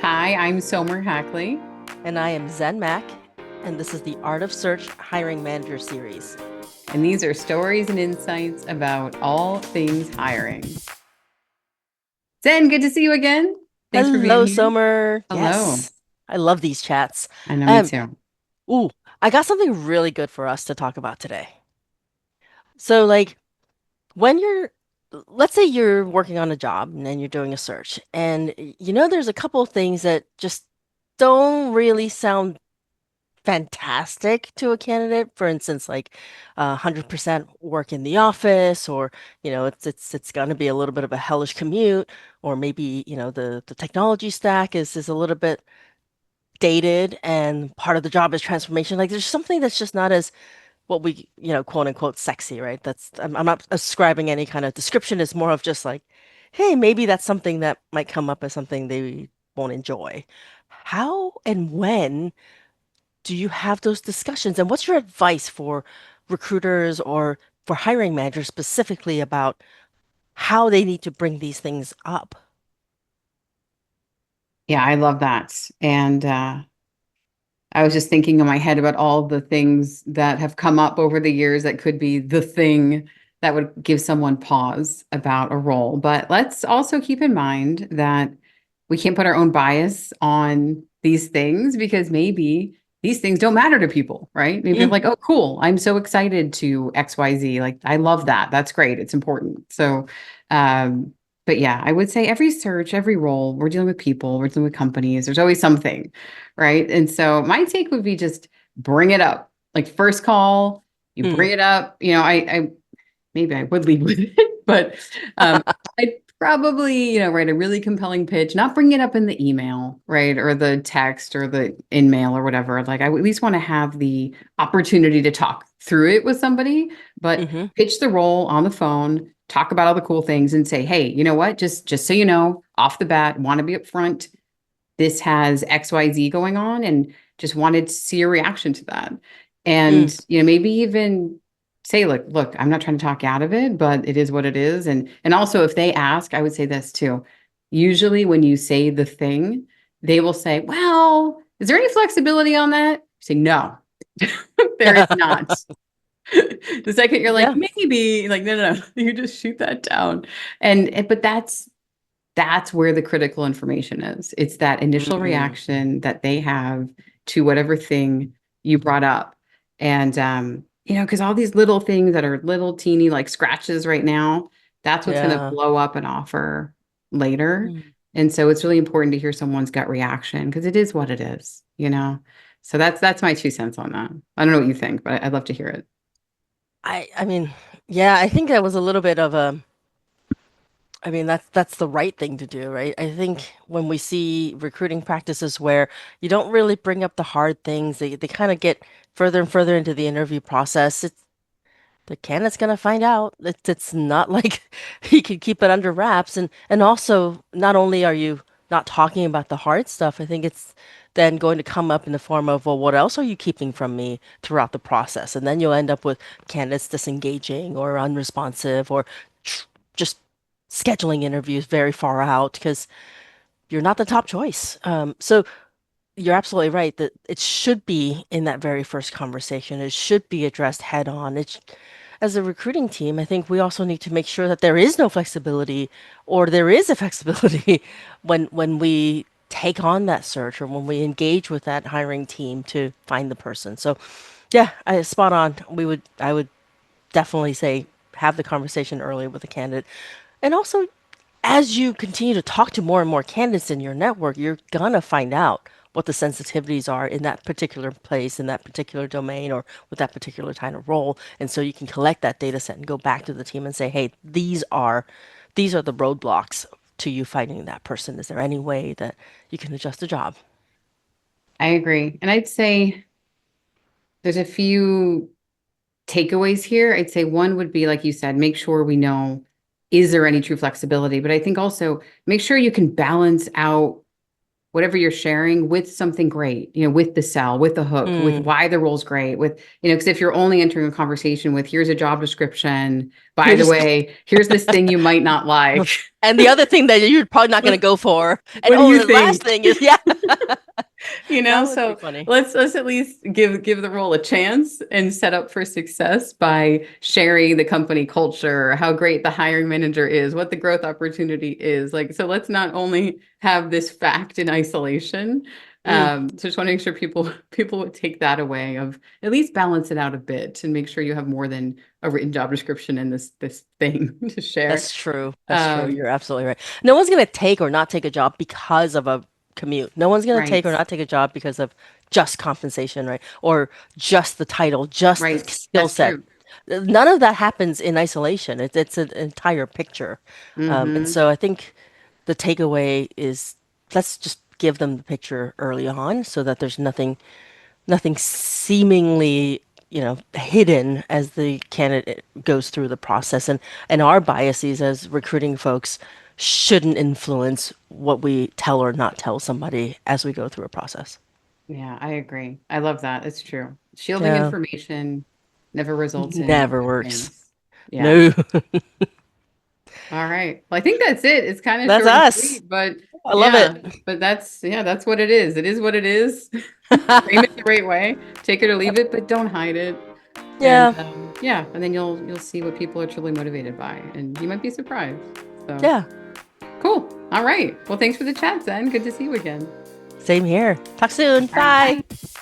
Hi, I'm Somer Hackley, And I am Zen Mac, and this is the Art of Search Hiring Manager series. and these are stories and insights about all things hiring. Zen, good to see you again. Thanks for being Hello, here. Somer. Hello. Yes, I love these chats. I know, me Um, too. ooh, I got something really good for us to talk about today. So, like, when let's say you're working on a job and then you're doing a search, and there's a couple of things that just don't really sound fantastic to a candidate. For instance, like 100% work in the office, or it's going to be a little bit of a hellish commute, or maybe the technology stack is a little bit dated, and part of the job is transformation. Like there's something that's just not as what we quote unquote sexy, right? I'm not ascribing any kind of description. It's more of just like, hey, maybe that's something that might come up as something they won't enjoy. How and when do you have those discussions? And what's your advice for recruiters or for hiring managers specifically about how they need to bring these things up? Yeah, I love that. And I was just thinking in my head about all the things that have come up over the years that could be the thing that would give someone pause about a role. But let's also keep in mind that we can't put our own bias on these things because maybe these things don't matter to people, right? Maybe they're Mm, like, oh, cool. I'm so excited to XYZ. Like, I love that. That's great. It's important. So, um, but yeah, I would say every search, every role, we're dealing with people, we're dealing with companies. There's always something, right? And so my take would be just bring it up. Like first call, you mm. bring it up. I maybe I would lead with it, but um, I'd probably, write a really compelling pitch, not bring it up in the email, right? Or the text or the in mail or whatever. Like I at least want to have the opportunity to talk through it with somebody, but Hmm. pitch the role on the phone, talk about all the cool things and say, hey, you know what? Just so you know, off the bat, want to be upfront. This has XYZ going on and just wanted to see your reaction to that. Mm. And, maybe even say, look, I'm not trying to talk you out of it, but it is what it is. And also if they ask, I would say this too. Usually when you say the thing, they will say, well, is there any flexibility on that? Say, no, there is not. The second you're like, Yeah. maybe, like, no, you just shoot that down. But that's where the critical information is. It's that initial Mm. reaction that they have to whatever thing you brought up. And because all these little things that are little teeny like scratches right now, that's what's going to Yeah. blow up an offer later. Mm. And so it's really important to hear someone's gut reaction because it is what it is. So that's my 2 cents on that. I don't know what you think, but I'd love to hear it. I mean, yeah, I think that was a little bit of a I mean, that's the right thing to do, right? I think when we see recruiting practices where you don't really bring up the hard things, they kind of get further and further into the interview process. The candidate's gonna find out. It's not like he can keep it under wraps. And also, not only are you not talking about the hard stuff, I think it's then going to come up in the form of, well, what else are you keeping from me throughout the process? And then you'll end up with candidates disengaging or unresponsive or just scheduling interviews very far out because you're not the top choice. So you're absolutely right that it should be in that very first conversation. It should be addressed head on. As a recruiting team, I think we also need to make sure that there is no flexibility or there is a flexibility when we take on that search or when we engage with that hiring team to find the person. So yeah, spot on. I would definitely say have the conversation early with the candidate. And also, as you continue to talk to more and more candidates in your network, you're gonna find out what the sensitivities are in that particular place, in that particular domain, or with that particular kind of role. And so you can collect that data set and go back to the team and say, hey, these are the roadblocks to you finding that person. Is there any way that you can adjust the job? I agree. And I'd say there's a few takeaways here. I'd say one would be, like you said, make sure we know, is there any true flexibility? But I think also make sure you can balance out whatever you're sharing with something great, with the sell, with the hook, with Mm. why the role's great, with, because if you're only entering a conversation with, here's a job description, by the Here's way, here's this thing you might not like. and the other thing that you're probably not going to What, go for. And what do oh, you the last think? thing is, yeah, that would be So funny. let's at least give the role a chance and set up for success by sharing the company culture, how great the hiring manager is, what the growth opportunity is. Like, so let's not only have this fact in isolation. Mm, So just want to make sure people would take that away, of at least balance it out a bit and make sure you have more than a written job description in this thing to share. that's true. That's true. Um, You're absolutely right. No one's going to take or not take a job because of a commute. No one's going to take right, or not take a job because of just compensation, right? Or just the title, just the right. skill That's set. true. None of that happens in isolation. It's an entire picture. And Mm-hmm. so I think the takeaway is let's just give them the picture early on so that there's nothing seemingly, hidden as the candidate goes through the process. And our biases as recruiting folks shouldn't influence what we tell or not tell somebody as we go through a process. Yeah, I agree. I love that. It's true. Shielding Yeah, information never results in never good works. things. Yeah. No, All right. Well, I think that's it. It's kind of that's short and us. sweet, but I love it. yeah, but that's what it is. It is what it is. Frame it the right way. Take it or leave it, but don't hide it. And Yeah, yeah, and then you'll see what people are truly motivated by, and you might be surprised. So yeah. cool. All right. Well, thanks for the chat, Zen. Good to see you again. Same here. Talk soon. All right. Bye. Bye.